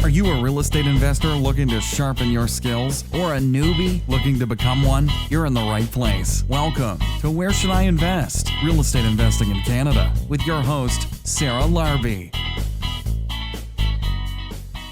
Are you a real estate investor looking to sharpen your skills or a newbie looking to become one? You're in the right place. Welcome to Where Should I Invest? Real Estate Investing in Canada with your host, Sarah Larbi.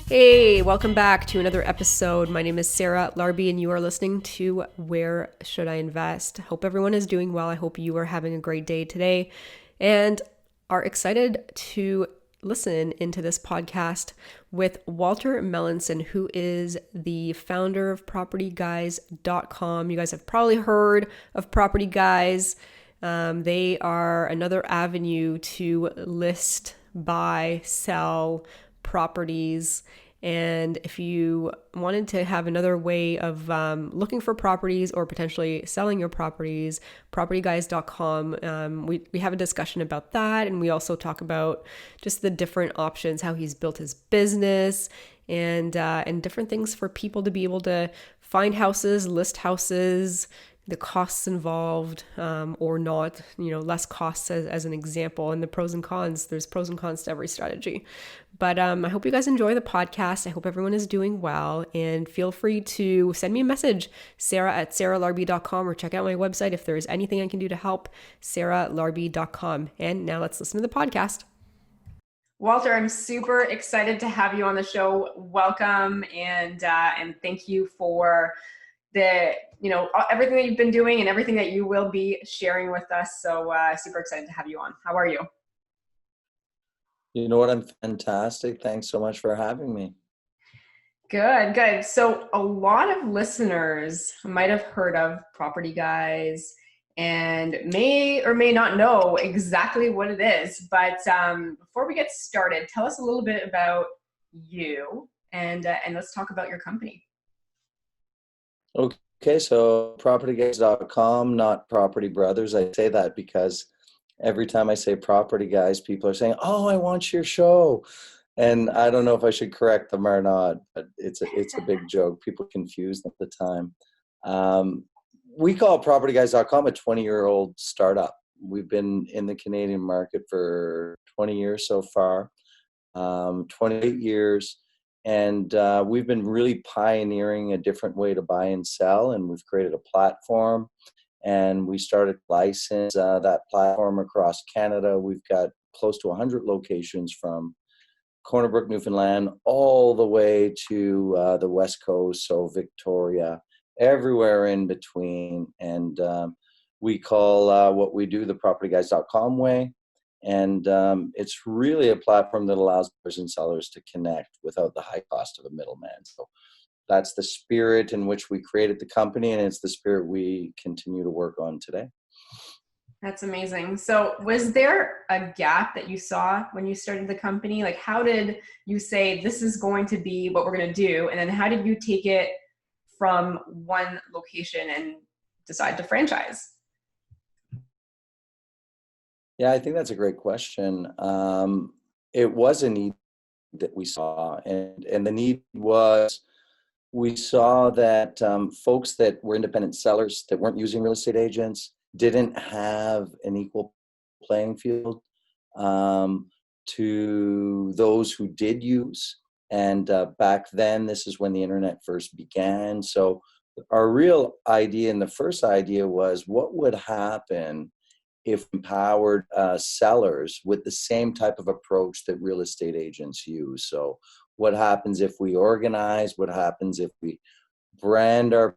Hey, welcome back to another episode. My name is Sarah Larbi and you are listening to Where Should I Invest? Hope everyone is doing well. I hope you are having a great day today and are excited to listen into this podcast with Walter Melanson, who is the founder of PropertyGuys.com. You guys have probably heard of Property Guys. They are another avenue to list, buy, sell properties. And if you wanted to have another way of looking for properties or potentially selling your properties, PropertyGuys.com, we have a discussion about that. And we also talk about just the different options, how he's built his business and different things for people to be able to find houses, list houses, the costs involved or not, less costs as an example, and the pros and cons. There's pros and cons to every strategy. But I hope you guys enjoy the podcast. I hope everyone is doing well, and feel free to send me a message, sarah@sarahlarbi.com, or check out my website if there is anything I can do to help, sarahlarbi.com. And now let's listen to the podcast. Walter, I'm super excited to have you on the show. Welcome, and thank you for everything that you've been doing and everything that you will be sharing with us. So super excited to have you on. How are you? You know what? I'm fantastic. Thanks so much for having me. Good. So a lot of listeners might have heard of Property Guys and may or may not know exactly what it is. But before we get started, tell us a little bit about you and let's talk about your company. Okay, so PropertyGuys.com, not Property Brothers. I say that because every time I say Property Guys, people are saying, "Oh, I want your show," and I don't know if I should correct them or not. But it's a big joke. People confuse them at the time. We call PropertyGuys.com a 20-year-old startup. We've been in the Canadian market for 20 years so far, 28 years. And we've been really pioneering a different way to buy and sell, and we've created a platform, and we started to license that platform across Canada. We've got close to 100 locations from Corner Brook, Newfoundland, all the way to the West Coast, so Victoria, everywhere in between. And we call what we do the PropertyGuys.com way. And it's really a platform that allows buyers and sellers to connect without the high cost of a middleman. So that's the spirit in which we created the company, and it's the spirit we continue to work on today. That's amazing. So was there a gap that you saw when you started the company? Like, how did you say, this is going to be what we're going to do? And then how did you take it from one location and decide to franchise? Yeah, I think that's a great question. It was a need that we saw, and the need was, we saw that folks that were independent sellers that weren't using real estate agents didn't have an equal playing field to those who did use. And back then, this is when the internet first began. So our real idea, and the first idea, was what would happen if empowered sellers with the same type of approach that real estate agents use. So what happens if we organize? What happens if we brand our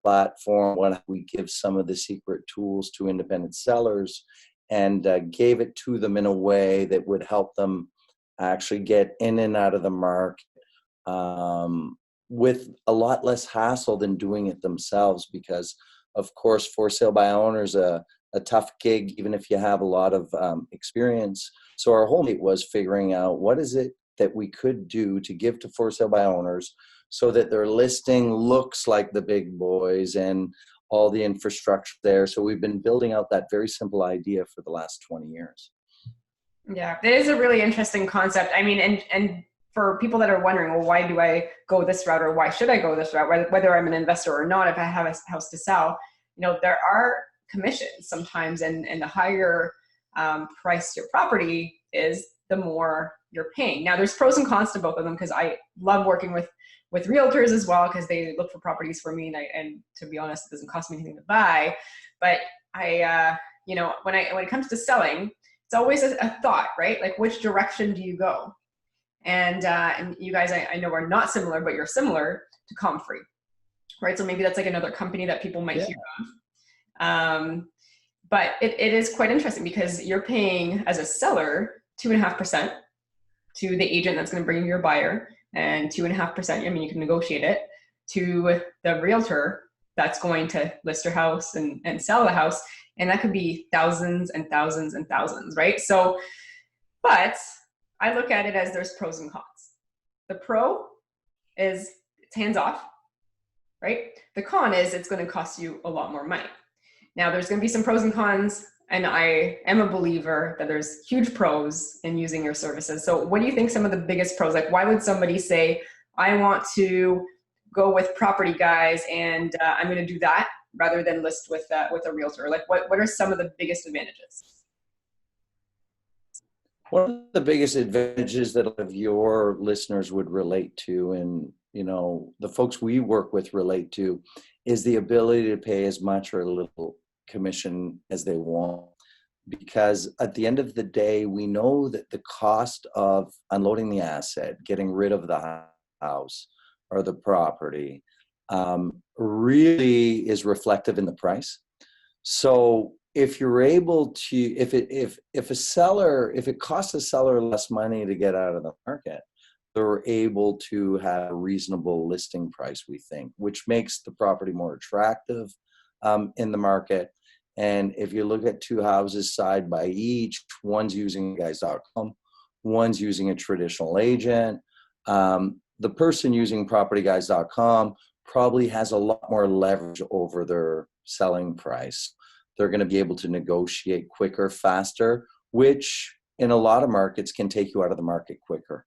platform? What if we give some of the secret tools to independent sellers and gave it to them in a way that would help them actually get in and out of the market with a lot less hassle than doing it themselves? Because, of course, for sale by owners, a tough gig, even if you have a lot of experience. So our whole meet was figuring out what is it that we could do to give to for sale by owners so that their listing looks like the big boys and all the infrastructure there. So we've been building out that very simple idea for the last 20 years. Yeah, it is a really interesting concept. I mean, and for people that are wondering, well, why do I go this route, or why should I go this route, whether I'm an investor or not, if I have a house to sell, there are commissions sometimes, and the higher price your property is, the more you're paying. Now there's pros and cons to both of them, because I love working with realtors as well, because they look for properties for me, and to be honest, it doesn't cost me anything to buy. But I when it comes to selling, it's always a thought, right? Like, which direction do you go? And you guys, I know, are not similar, but you're similar to Comfrey, right? So maybe that's like another company that people might hear of. But it is quite interesting, because you're paying as a seller 2.5% to the agent that's going to bring you your buyer, and 2.5%, I mean, you can negotiate it, to the realtor that's going to list your house and sell the house. And that could be thousands and thousands and thousands, right? So, but I look at it as there's pros and cons. The pro is it's hands off, right? The con is it's going to cost you a lot more money. Now, there's going to be some pros and cons, and I am a believer that there's huge pros in using your services. So what do you think some of the biggest pros, like why would somebody say, I want to go with Property Guys and I'm going to do that rather than list with a realtor? Like what are some of the biggest advantages? One of the biggest advantages that your listeners would relate to, and the folks we work with relate to, is the ability to pay as much or a little commission as they want. Because at the end of the day, we know that the cost of unloading the asset, getting rid of the house or the property, really is reflective in the price. So if you're able to, if it costs a seller less money to get out of the market, they're able to have a reasonable listing price, we think, which makes the property more attractive in the market. And if you look at two houses side by each, one's using guys.com, one's using a traditional agent. The person using propertyguys.com probably has a lot more leverage over their selling price. They're going to be able to negotiate quicker, faster, which in a lot of markets can take you out of the market quicker.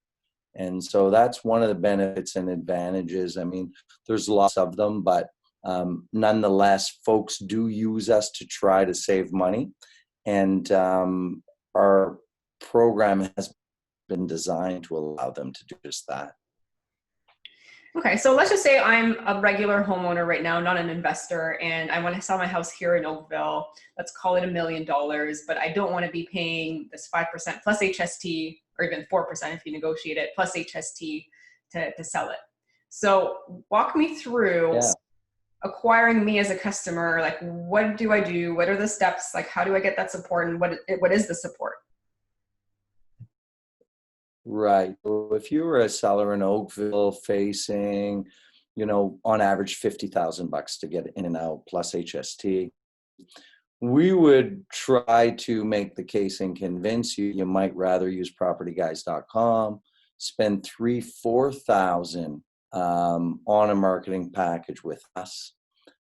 And so that's one of the benefits and advantages. I mean, there's lots of them, but nonetheless, folks do use us to try to save money. And our program has been designed to allow them to do just that. Okay, so let's just say I'm a regular homeowner right now, not an investor, and I want to sell my house here in Oakville. Let's call it $1 million, but I don't want to be paying this 5% plus HST, or even 4% if you negotiate it, plus HST to sell it. So walk me through acquiring me as a customer. Like, what do I do? What are the steps? Like, how do I get that support, and what is the support? Right. So if you were a seller in Oakville facing, on average $50,000 to get in and out plus HST, we would try to make the case and convince you might rather use propertyguys.com, spend $3,000-4,000 on a marketing package with us.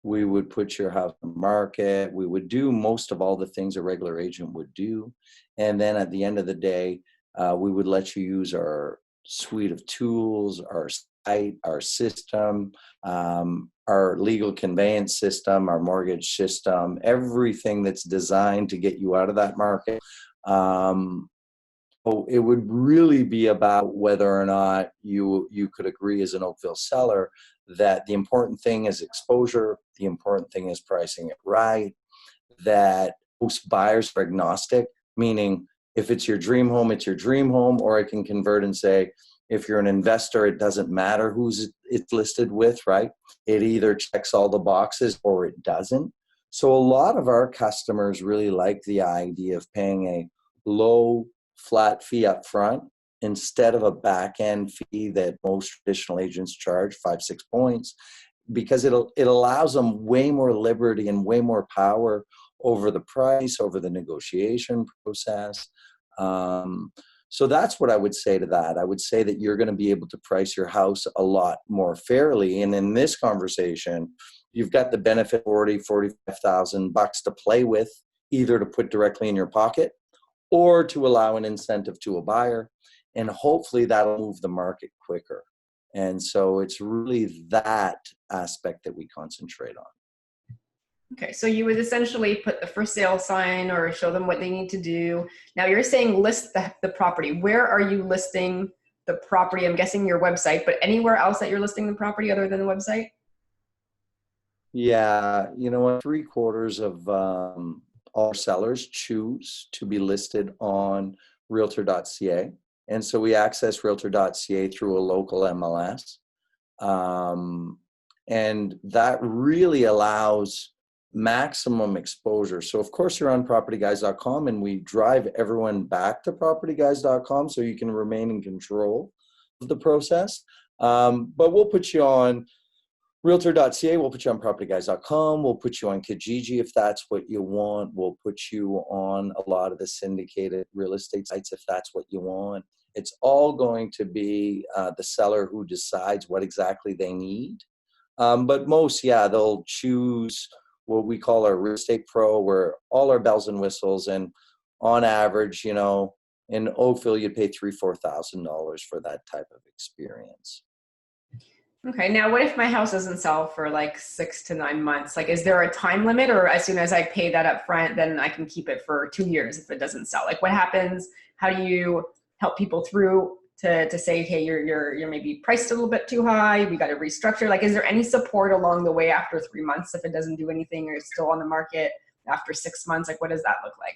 We would put your house on the market. We would do most of all the things a regular agent would do. And then at the end of the day, we would let you use our suite of tools, our site, our system, our legal conveyance system, our mortgage system, everything that's designed to get you out of that market. It would really be about whether or not you could agree as an Oakville seller that the important thing is exposure, the important thing is pricing it right, that most buyers are agnostic, meaning if it's your dream home, it's your dream home, or I can convert and say, if you're an investor, it doesn't matter who's it's listed with, right? It either checks all the boxes or it doesn't. So a lot of our customers really like the idea of paying a low flat fee up front instead of a back end fee that most traditional agents charge 5-6 points, because it allows them way more liberty and way more power over the price, over the negotiation process. So that's what I would say to that. I would say that you're going to be able to price your house a lot more fairly. And in this conversation, you've got the benefit of $45,000 to play with, either to put directly in your pocket or to allow an incentive to a buyer. And hopefully that'll move the market quicker. And so it's really that aspect that we concentrate on. Okay, so you would essentially put the for sale sign or show them what they need to do. Now you're saying list the property. Where are you listing the property? I'm guessing your website, but anywhere else that you're listing the property other than the website? Yeah, you know what? Three-quarters of all sellers choose to be listed on realtor.ca. And so we access realtor.ca through a local MLS. Um, and that really allows maximum exposure. So of course you're on propertyguys.com, and we drive everyone back to propertyguys.com so you can remain in control of the process. But we'll put you on realtor.ca, we'll put you on propertyguys.com, we'll put you on Kijiji if that's what you want, we'll put you on a lot of the syndicated real estate sites if that's what you want. It's all going to be the seller who decides what exactly they need. But most, yeah, they'll choose what we call our real estate pro, where all our bells and whistles, and on average, you know, in Oakville, you'd pay $3,000-4,000 for that type of experience. Okay, now what if my house doesn't sell for like 6 to 9 months? Like, is there a time limit, or as soon as I pay that up front, then I can keep it for 2 years if it doesn't sell? Like, what happens? How do you help people through to say, hey, you're maybe priced a little bit too high, we got to restructure? Like, is there any support along the way after 3 months if it doesn't do anything, or it's still on the market after 6 months? Like, what does that look like?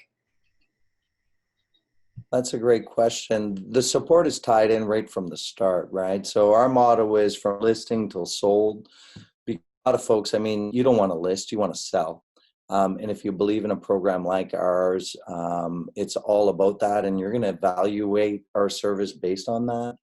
That's a great question. The support is tied in right from the start, right? So our motto is from listing till sold. Because a lot of folks, I mean, you don't want to list, you want to sell. And if you believe in a program like ours, it's all about that, and you're going to evaluate our service based on that.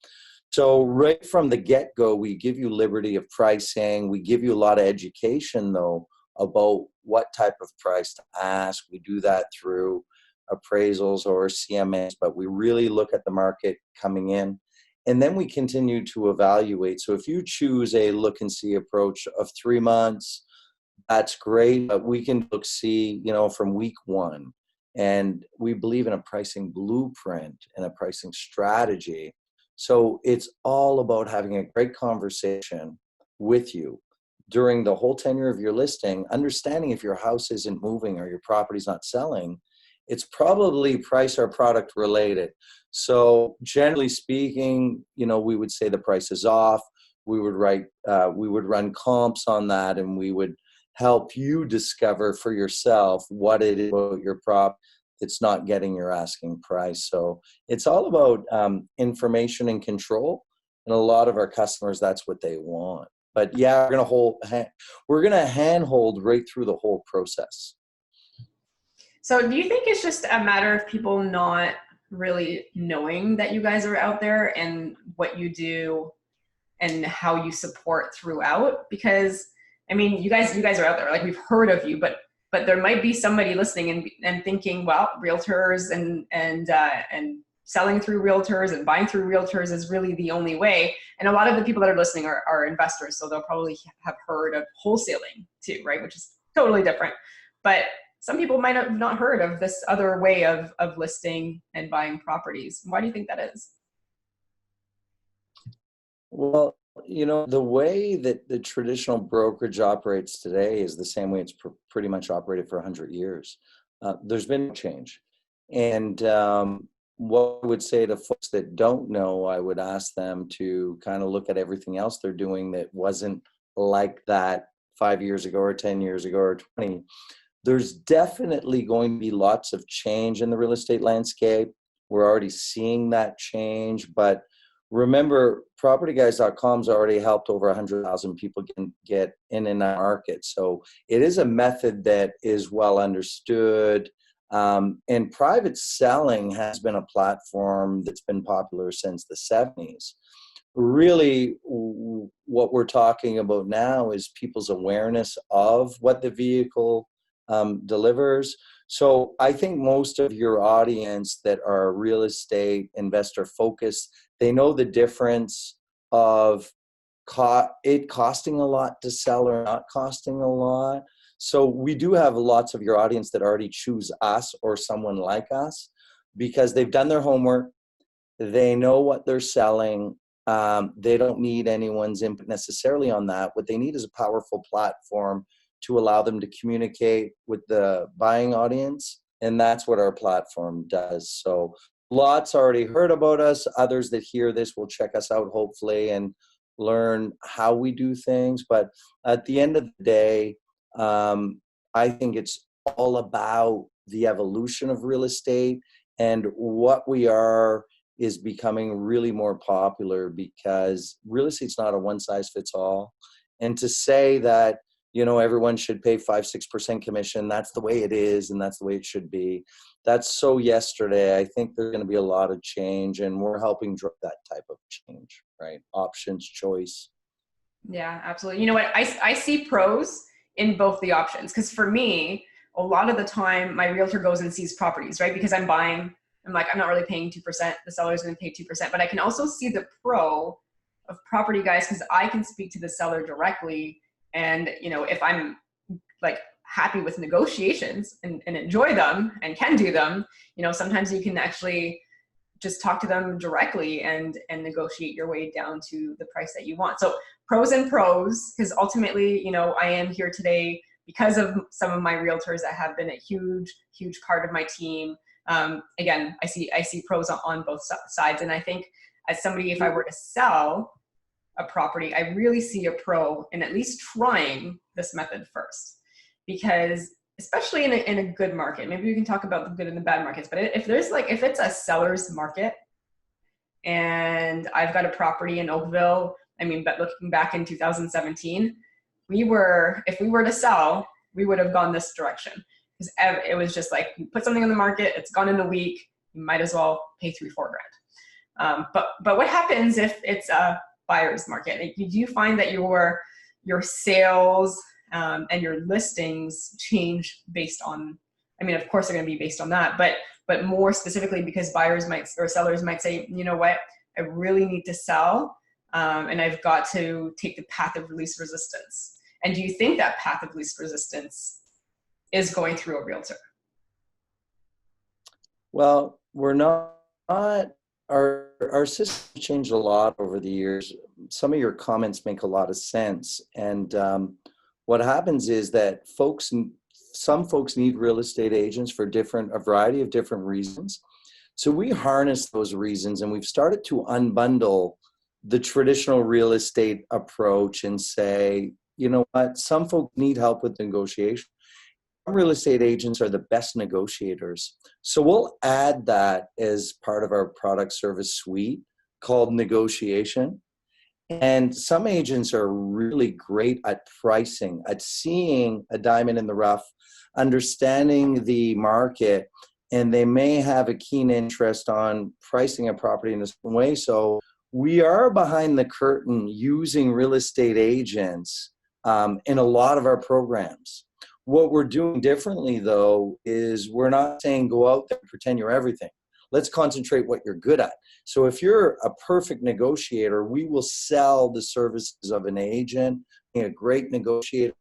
So right from the get-go, we give you liberty of pricing. We give you a lot of education, though, about what type of price to ask. We do that through appraisals or CMAs, but we really look at the market coming in. And then we continue to evaluate. So if you choose a look and see approach of 3 months, that's great, but we can look see, you know, from week one. And we believe in a pricing blueprint and a pricing strategy. So it's all about having a great conversation with you during the whole tenure of your listing, understanding if your house isn't moving or your property's not selling, it's probably price or product related. So generally speaking, you know, we would say the price is off. We would run comps on that, and we would help you discover for yourself what it is about your prop that's not getting your asking price. So it's all about information and control. And a lot of our customers, that's what they want. But yeah, we're gonna handhold right through the whole process. So do you think it's just a matter of people not really knowing that you guys are out there and what you do and how you support throughout? Because I mean, you guys are out there, like, we've heard of you, but there might be somebody listening and thinking, well, realtors and selling through realtors and buying through realtors is really the only way. And a lot of the people that are listening are investors, so they'll probably have heard of wholesaling too, right? Which is totally different. But some people might have not heard of this other way of listing and buying properties. Why do you think that is? Well, you know, the way that the traditional brokerage operates today is the same way it's pretty much operated for 100 years. There's been no change. And what I would say to folks that don't know, I would ask them to kind of look at everything else they're doing that wasn't like that 5 years ago or 10 years ago or 20. There's definitely going to be lots of change in the real estate landscape. We're already seeing that change, but remember, propertyguys.com's already helped over 100,000 people get in and out of market. So it is a method that is well understood. And private selling has been a platform that's been popular since the 70s. Really, what we're talking about now is people's awareness of what the vehicle delivers. So I think most of your audience that are real estate investor focused, they know the difference of it costing a lot to sell or not costing a lot. So we do have lots of your audience that already choose us or someone like us because they've done their homework. They know what they're selling. They don't need anyone's input necessarily on that. What they need is a powerful platform to allow them to communicate with the buying audience. And that's what our platform does. So lots already heard about us. Others that hear this will check us out, hopefully, and learn how we do things. But at the end of the day, I think it's all about the evolution of real estate, and what we are is becoming really more popular because real estate's not a one size fits all. And to say that, everyone should pay 5-6% commission, that's the way it is and that's the way it should be, that's so yesterday. I think there's going to be a lot of change, and we're helping drive that type of change, right? Options, choice. Yeah, absolutely. You know what? I see pros in both the options, because for me, a lot of the time my realtor goes and sees properties, right? Because I'm buying, I'm like, I'm not really paying 2%. The seller's going to pay 2%, but I can also see the pro of property guys because I can speak to the seller directly. And, if I'm like happy with negotiations and enjoy them and can do them, sometimes you can actually just talk to them directly and negotiate your way down to the price that you want. So pros and pros, because ultimately, I am here today because of some of my realtors that have been a huge, huge part of my team. Again, I see pros on both sides. And I think as somebody, if I were to sell a property, I really see a pro in at least trying this method first, because especially in a good market, maybe we can talk about the good and the bad markets, but if it's a seller's market and I've got a property in Oakville, but looking back in 2017, if we were to sell, we would have gone this direction, because it was just like, you put something on the market, it's gone in a week, you might as well pay $3-4 grand. But what happens if it's a buyer's market? Like, do you find that your sales and your listings change based on, of course they're going to be based on that, but more specifically because sellers might say, you know what, I really need to sell, and I've got to take the path of least resistance. And do you think that path of least resistance is going through a realtor? Well, we're not. Our system changed a lot over the years. Some of your comments make a lot of sense. And what happens is that some folks need real estate agents for a variety of different reasons. So we harness those reasons, and we've started to unbundle the traditional real estate approach and say, you know what, some folks need help with negotiation. Real estate agents are the best negotiators. So we'll add that as part of our product service suite called negotiation. And some agents are really great at pricing, at seeing a diamond in the rough, understanding the market, and they may have a keen interest on pricing a property in a certain way. So we are behind the curtain using real estate agents in a lot of our programs. What we're doing differently, though, is we're not saying go out there and pretend you're everything. Let's concentrate what you're good at. So if you're a perfect negotiator, we will sell the services of an agent, a great negotiator.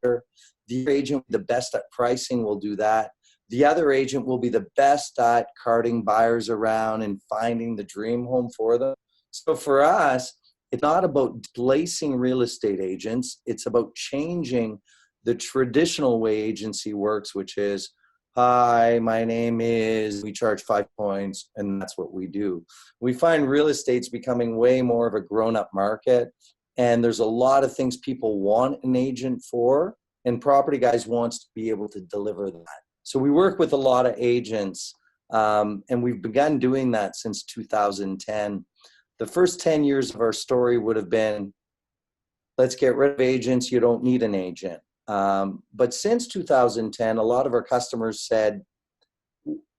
The agent the best at pricing will do that. The other agent will be the best at carting buyers around and finding the dream home for them. So for us, it's not about displacing real estate agents. It's about changing the traditional way agency works, which is, hi, my name is, we charge 5 points, and that's what we do. We find real estate's becoming way more of a grown-up market, and there's a lot of things people want an agent for, and Property Guys wants to be able to deliver that. So we work with a lot of agents, and we've begun doing that since 2010. The first 10 years of our story would have been, let's get rid of agents, you don't need an agent. But since 2010, a lot of our customers said,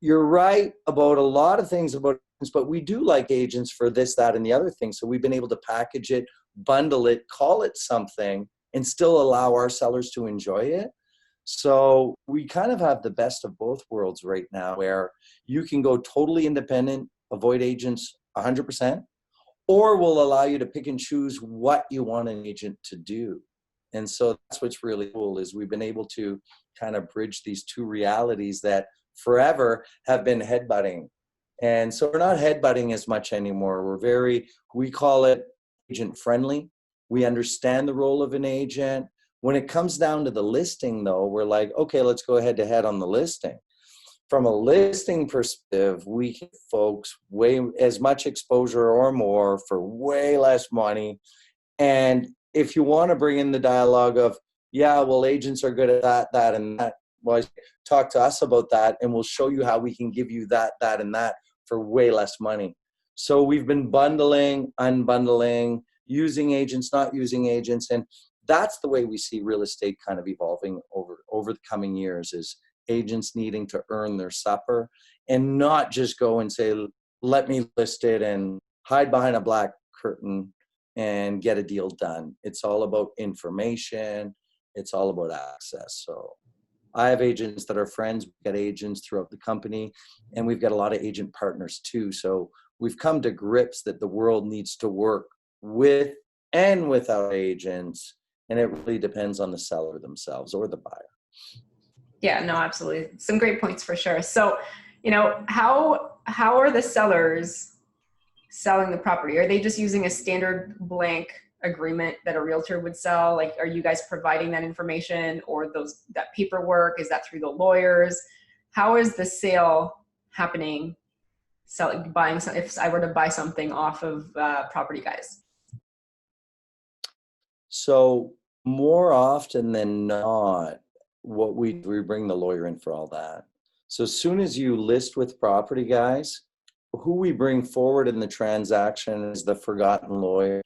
you're right about a lot of things about agents, but we do like agents for this, that, and the other thing. So we've been able to package it, bundle it, call it something, and still allow our sellers to enjoy it. So we kind of have the best of both worlds right now, where you can go totally independent, avoid agents 100%, or we'll allow you to pick and choose what you want an agent to do. And so that's what's really cool, is we've been able to kind of bridge these two realities that forever have been headbutting. And so we're not headbutting as much anymore. We call it agent friendly. We understand the role of an agent. When it comes down to the listing, though, we're like, okay, let's go head to head on the listing. From a listing perspective, we give folks way as much exposure or more for way less money. And if you want to bring in the dialogue of, yeah, well, agents are good at that, that, and that, well, talk to us about that, and we'll show you how we can give you that, that, and that for way less money. So we've been bundling, unbundling, using agents, not using agents, and that's the way we see real estate kind of evolving over the coming years, is agents needing to earn their supper and not just go and say, let me list it and hide behind a black curtain and get a deal done. It's all about information. It's all about access. So I have agents that are friends. We've got agents throughout the company, and we've got a lot of agent partners too. So we've come to grips that the world needs to work with and without agents, and it really depends on the seller themselves or the buyer. Yeah, no, absolutely. Some great points for sure. So, how are the sellers selling the property? Are they just using a standard blank agreement that a realtor would sell? Like, are you guys providing that information or that paperwork? Is that through the lawyers? How is the sale happening? Buying, if I were to buy something off of Property Guys. So more often than not, what we bring the lawyer in for all that. So as soon as you list with Property Guys, who we bring forward in the transaction is the forgotten lawyer,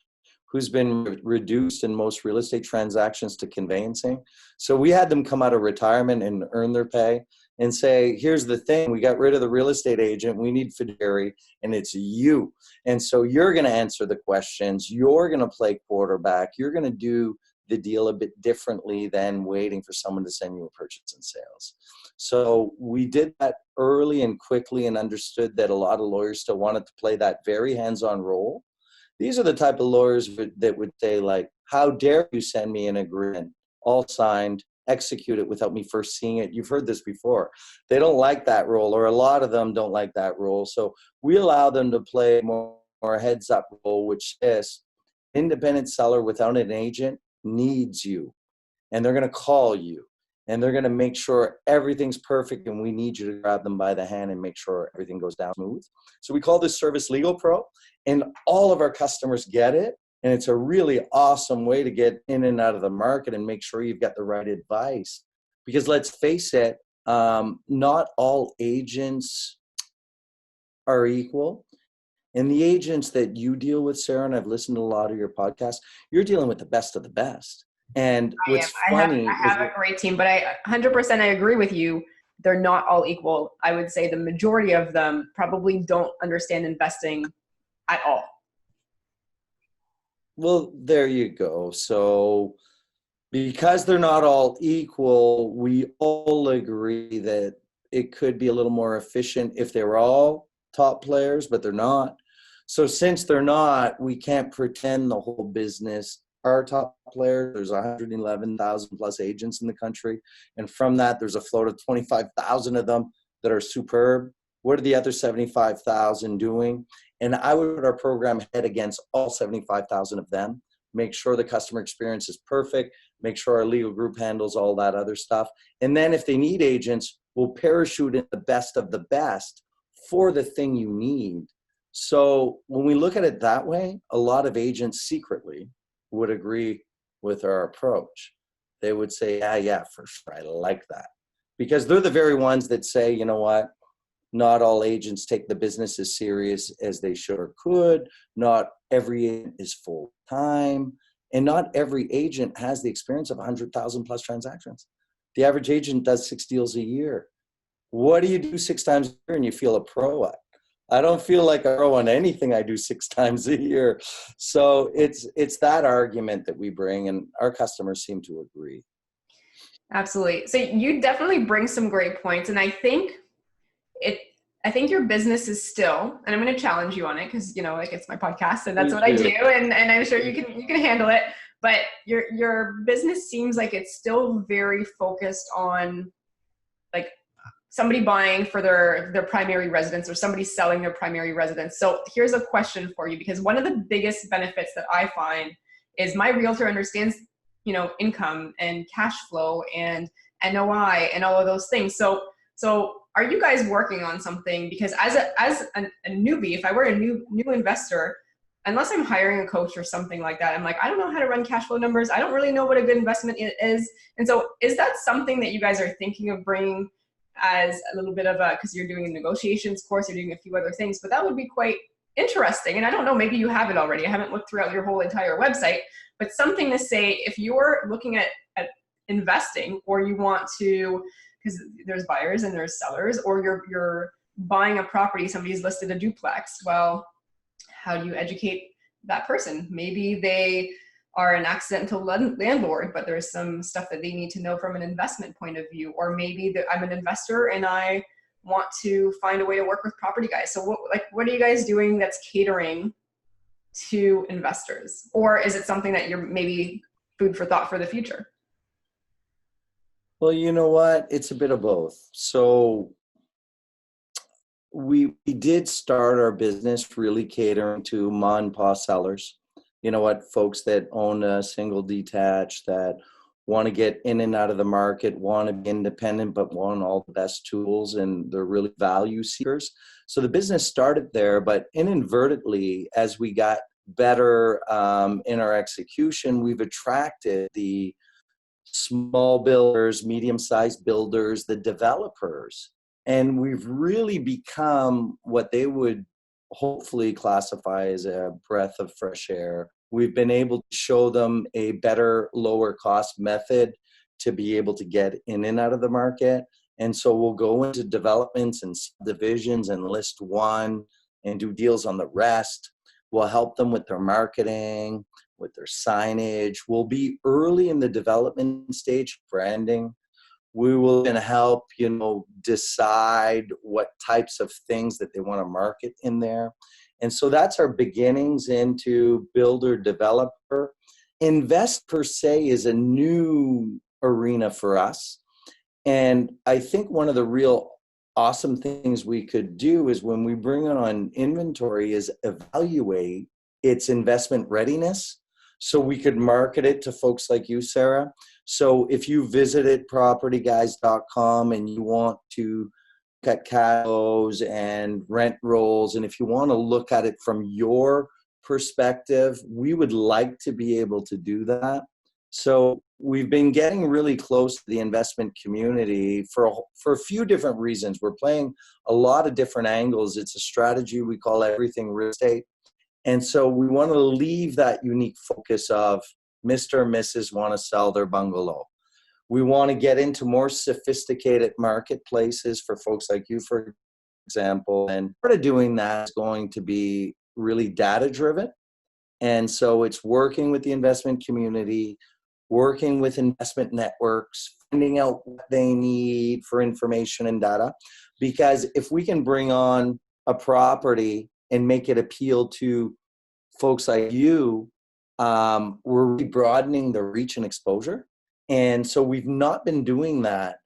who's been reduced in most real estate transactions to conveyancing. So we had them come out of retirement and earn their pay and say, here's the thing, we got rid of the real estate agent, we need fiduciary, and it's you. And so you're going to answer the questions, you're going to play quarterback, you're going to do the deal a bit differently than waiting for someone to send you a purchase and sales. So we did that early and quickly and understood that a lot of lawyers still wanted to play that very hands-on role. These are the type of lawyers that would say, like, how dare you send me an agreement, all signed, execute it without me first seeing it. You've heard this before. They don't like that role, or a lot of them don't like that role. So we allow them to play more heads up role, which is independent seller without an agent needs you, and they're going to call you, and they're going to make sure everything's perfect, and we need you to grab them by the hand and make sure everything goes down smooth. So we call this service Legal Pro, and all of our customers get it. And it's a really awesome way to get in and out of the market and make sure you've got the right advice. Because let's face it, not all agents are equal. And the agents that you deal with, Sarah, and I've listened to a lot of your podcasts, you're dealing with the best of the best. And what's funny, I have a great team, but 100% I agree with you. They're not all equal. I would say the majority of them probably don't understand investing at all. Well, there you go. So because they're not all equal, we all agree that it could be a little more efficient if they were all top players, but they're not. So since they're not, we can't pretend the whole business are top players. There's 111,000 plus agents in the country. And from that, there's a float of 25,000 of them that are superb. What are the other 75,000 doing? And I would put our program head against all 75,000 of them, make sure the customer experience is perfect, make sure our legal group handles all that other stuff. And then if they need agents, we'll parachute in the best of the best for the thing you need. So when we look at it that way, a lot of agents secretly would agree with our approach. They would say, yeah, for sure, I like that. Because they're the very ones that say, you know what? Not all agents take the business as serious as they should or could. Not every agent is full time. And not every agent has the experience of 100,000 plus transactions. The average agent does 6 deals a year. What do you do 6 times a year and you feel a pro at? I don't feel like a pro on anything I do 6 times a year. So it's that argument that we bring, and our customers seem to agree. Absolutely. So you definitely bring some great points. And I think your business is still, and I'm going to challenge you on it because, it's my podcast and that's what I do. And I'm sure you can handle it, but your business seems like it's still very focused on like somebody buying for their primary residence or somebody selling their primary residence. So here's a question for you, because one of the biggest benefits that I find is my realtor understands income and cash flow and NOI and all of those things. So are you guys working on something? Because as a newbie, if I were a new investor, unless I'm hiring a coach or something like that, I'm like, I don't know how to run cash flow numbers. I don't really know what a good investment is. And so is that something that you guys are thinking of bringing as a little bit of because you're doing a negotiations course, you're doing a few other things, but that would be quite interesting. And I don't know, maybe you have it already. I haven't looked throughout your whole entire website, but something to say if you're looking at investing, or you want to, because there's buyers and there's sellers, or you're buying a property, somebody's listed a duplex. Well, how do you educate that person? Maybe they are an accidental landlord, but there's some stuff that they need to know from an investment point of view. Or maybe I'm an investor and I want to find a way to work with property guys. So what are you guys doing that's catering to investors? Or is it something that you're maybe food for thought for the future? Well, you know what? It's a bit of both. So we did start our business really catering to mom and pop sellers. You know what? Folks that own a single detached, that want to get in and out of the market, want to be independent, but want all the best tools, and they're really value seekers. So the business started there, but inadvertently, as we got better in our execution, we've attracted the small builders, medium-sized builders, the developers, and we've really become what they would hopefully classify as a breath of fresh air. We've been able to show them a better, lower cost method to be able to get in and out of the market. And so we'll go into developments and subdivisions and list one and do deals on the rest. We'll help them with their marketing, with their signage. We'll be early in the development stage, branding. We will then help, decide what types of things that they want to market in there. And so that's our beginnings into builder developer. Invest per se is a new arena for us. And I think one of the real awesome things we could do is when we bring it on inventory is evaluate its investment readiness. So we could market it to folks like you, Sarah. So if you visited propertyguys.com and you want to look at cash flows and rent rolls, and if you want to look at it from your perspective, we would like to be able to do that. So we've been getting really close to the investment community for a few different reasons. We're playing a lot of different angles. It's a strategy we call everything real estate. And so we want to leave that unique focus of Mr. and Mrs. want to sell their bungalow. We want to get into more sophisticated marketplaces for folks like you, for example. And part of doing that is going to be really data driven. And so it's working with the investment community, working with investment networks, finding out what they need for information and data. Because if we can bring on a property and make it appeal to folks like you, we're broadening the reach and exposure. And so we've not been doing that,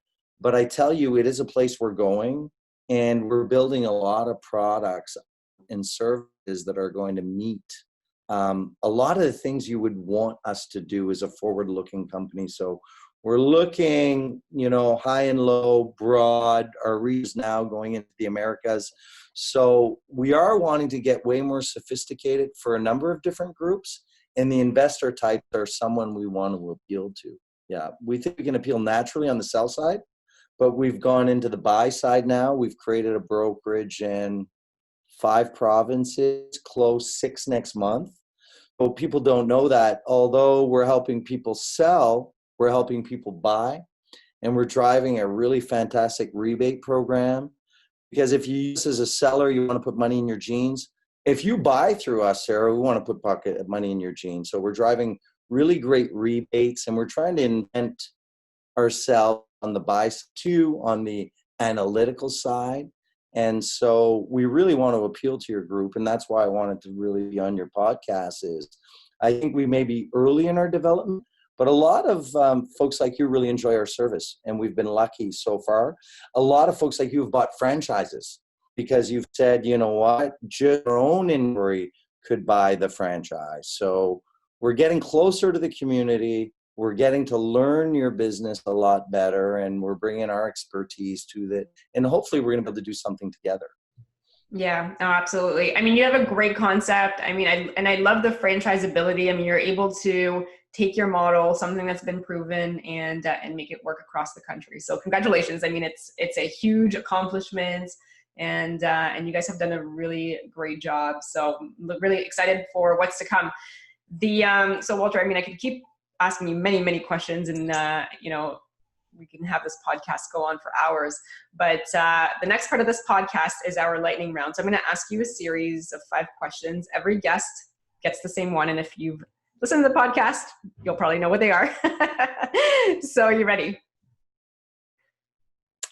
but I tell you, it is a place we're going, and we're building a lot of products and services that are going to meet a lot of the things you would want us to do as a forward-looking company. So we're looking, high and low, broad. Our reach is now going into the Americas. So we are wanting to get way more sophisticated for a number of different groups, and the investor types are someone we want to appeal to. Yeah, we think we can appeal naturally on the sell side, but we've gone into the buy side now. We've created a brokerage in 5 provinces, close 6 next month. So people don't know that although we're helping people sell, we're helping people buy, and we're driving a really fantastic rebate program. Because if you use as a seller, you want to put money in your jeans. If you buy through us, Sarah, we want to put pocket money in your jeans. So we're driving really great rebates, and we're trying to invent ourselves on the buy too, on the analytical side. And so we really want to appeal to your group, and that's why I wanted to really be on your podcast. Is I think we may be early in our development, but a lot of folks like you really enjoy our service, and we've been lucky so far. A lot of folks like you have bought franchises because you've said, you know what, just your own inventory could buy the franchise. So we're getting closer to the community. we're getting to learn your business a lot better, and we're bringing our expertise to that. And hopefully we're going to be able to do something together. Yeah, no, absolutely. I mean, you have a great concept. I mean, I love the franchisability. I mean, you're able to take your model, something that's been proven, and make it work across the country. So congratulations. I mean, it's a huge accomplishment, and you guys have done a really great job. So I'm really excited for what's to come. So Walter, I mean, I could keep asking you many questions, and we can have this podcast go on for hours. But the next part of this podcast is our lightning round. So I'm going to ask you a series of 5 questions. Every guest gets the same one. And if you've listened to the podcast, you'll probably know what they are. So are you ready?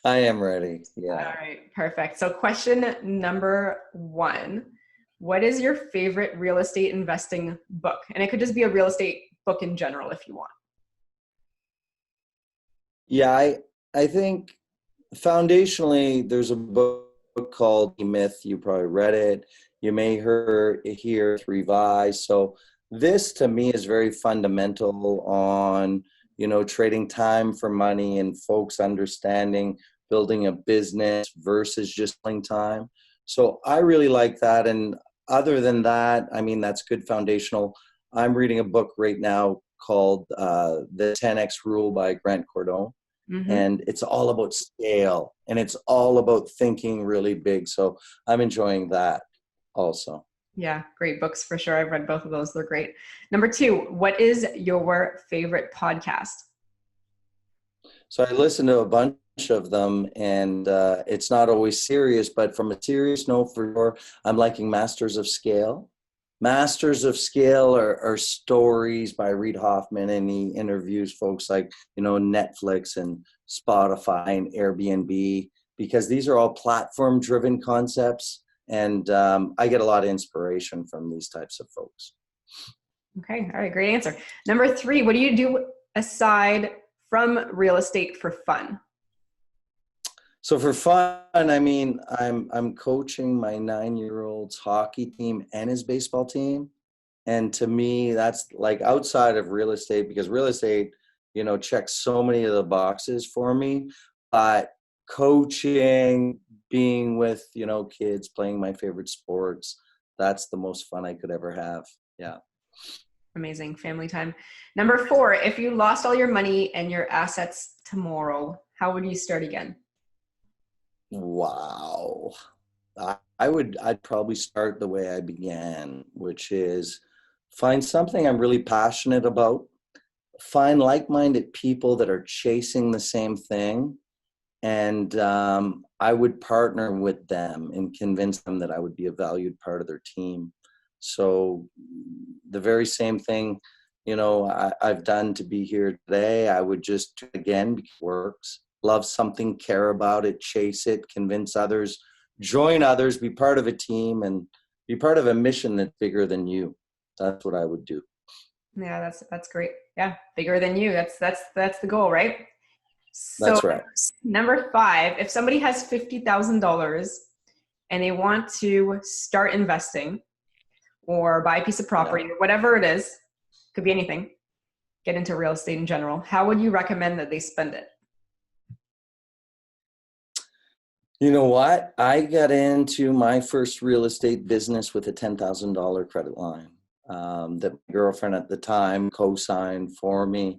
I am ready. Yeah. All right, perfect. So question number 1, what is your favorite real estate investing book? And it could just be a real estate book in general if you want. Yeah, I think foundationally, there's a book called Myth. You probably read it. You may hear it revised. So this to me is very fundamental on, trading time for money and folks understanding building a business versus just selling time. So I really like that. And other than that, I mean, that's good foundational. I'm reading a book right now called The 10X Rule by Grant Cardone. Mm-hmm. And it's all about scale, and it's all about thinking really big. So I'm enjoying that also. Yeah, great books for sure. I've read both of those. They're great. Number 2, what is your favorite podcast? So I listen to a bunch of them, and it's not always serious, but from a serious note, for sure, I'm liking Masters of Scale. Masters of Scale are stories by Reid Hoffman, and he interviews folks like, Netflix and Spotify and Airbnb, because these are all platform-driven concepts. And I get a lot of inspiration from these types of folks. Okay. All right. Great answer. Number 3, what do you do aside from real estate for fun? So for fun, I mean, I'm coaching my 9-year-old's hockey team and his baseball team. And to me, that's like outside of real estate, because real estate, checks so many of the boxes for me. But coaching, being with, kids, playing my favorite sports, that's the most fun I could ever have. Yeah. Amazing. Family time. Number 4, if you lost all your money and your assets tomorrow, how would you start again? Wow. I'd probably start the way I began, which is find something I'm really passionate about, find like-minded people that are chasing the same thing, and I would partner with them and convince them that I would be a valued part of their team. So the very same thing, I've done to be here today, I would just do it again because it works. Love something, care about it, chase it, convince others, join others, be part of a team, and be part of a mission that's bigger than you. That's what I would do. Yeah, that's great. Yeah, bigger than you. That's the goal, right? So that's right. Number 5, if somebody has $50,000 and they want to start investing or buy a piece of property, or whatever it is, could be anything, get into real estate in general, how would you recommend that they spend it? You know what? I got into my first real estate business with a $10,000 credit line that my girlfriend at the time co-signed for me.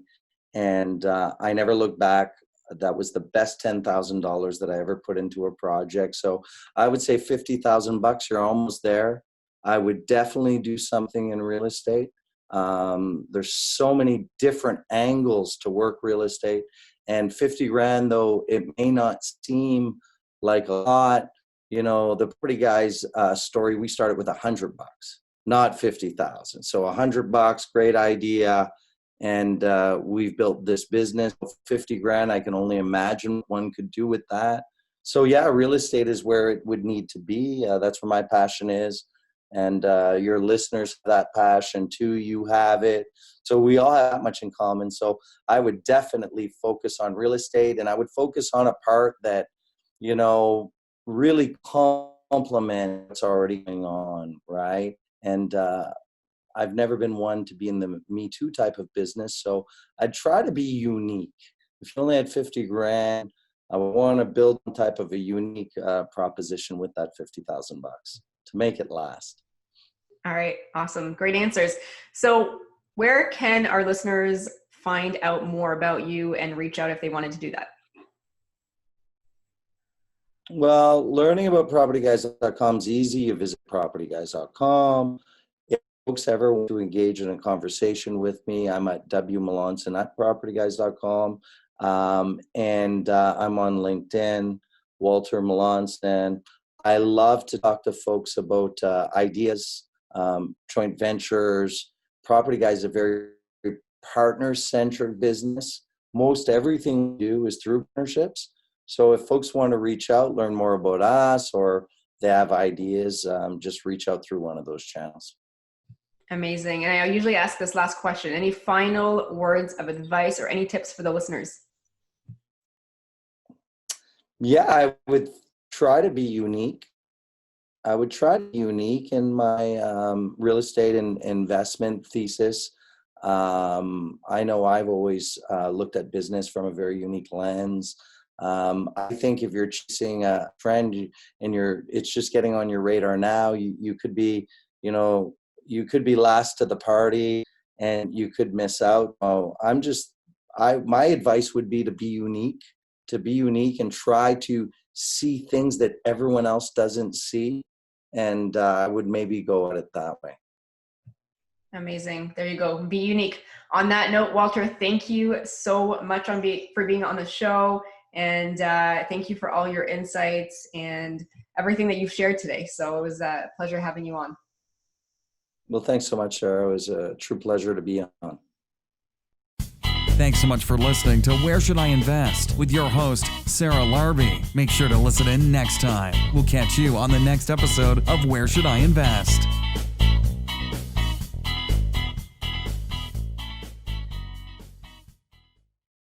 And I never looked back. That was the best $10,000 that I ever put into a project. So I would say $50,000, you're almost there. I would definitely do something in real estate. There's so many different angles to work real estate, and 50 grand, though it may not seem like a lot, the pretty guy's story, we started with $100, not 50,000. So $100, great idea. And we've built this business. 50 grand, I can only imagine what one could do with that. So yeah, real estate is where it would need to be. That's where my passion is. And your listeners have that passion too. You have it. So we all have that much in common. So I would definitely focus on real estate, and I would focus on a part that, really complement what's already going on, right? And I've never been one to be in the Me Too type of business. So I'd try to be unique. If you only had 50 grand, I would want to build some type of a unique proposition with that $50,000 to make it last. All right. Awesome. Great answers. So where can our listeners find out more about you and reach out if they wanted to do that? Well, learning about propertyguys.com is easy. You visit propertyguys.com. If folks ever want to engage in a conversation with me, I'm at Melanson at propertyguys.com. And I'm on LinkedIn, Walter Melanson. I love to talk to folks about ideas, joint ventures. Property Guys is a very partner-centric business. Most everything we do is through partnerships. So if folks want to reach out, learn more about us, or they have ideas, just reach out through one of those channels. Amazing. And I usually ask this last question. Any final words of advice or any tips for the listeners? Yeah, I would try to be unique. I would try to be unique in my real estate and investment thesis. I know I've always looked at business from a very unique lens. I think if you're chasing a trend and it's just getting on your radar now, you could be, you could be last to the party and you could miss out. My advice would be to be unique and try to see things that everyone else doesn't see. And I would maybe go at it that way. Amazing. There you go. Be unique. On that note, Walter, thank you so much for being on the show. And thank you for all your insights and everything that you've shared today. So it was a pleasure having you on. Well, thanks so much, Sarah. It was a true pleasure to be on. Thanks so much for listening to Where Should I Invest with your host, Sarah Larbi. Make sure to listen in next time. We'll catch you on the next episode of Where Should I Invest?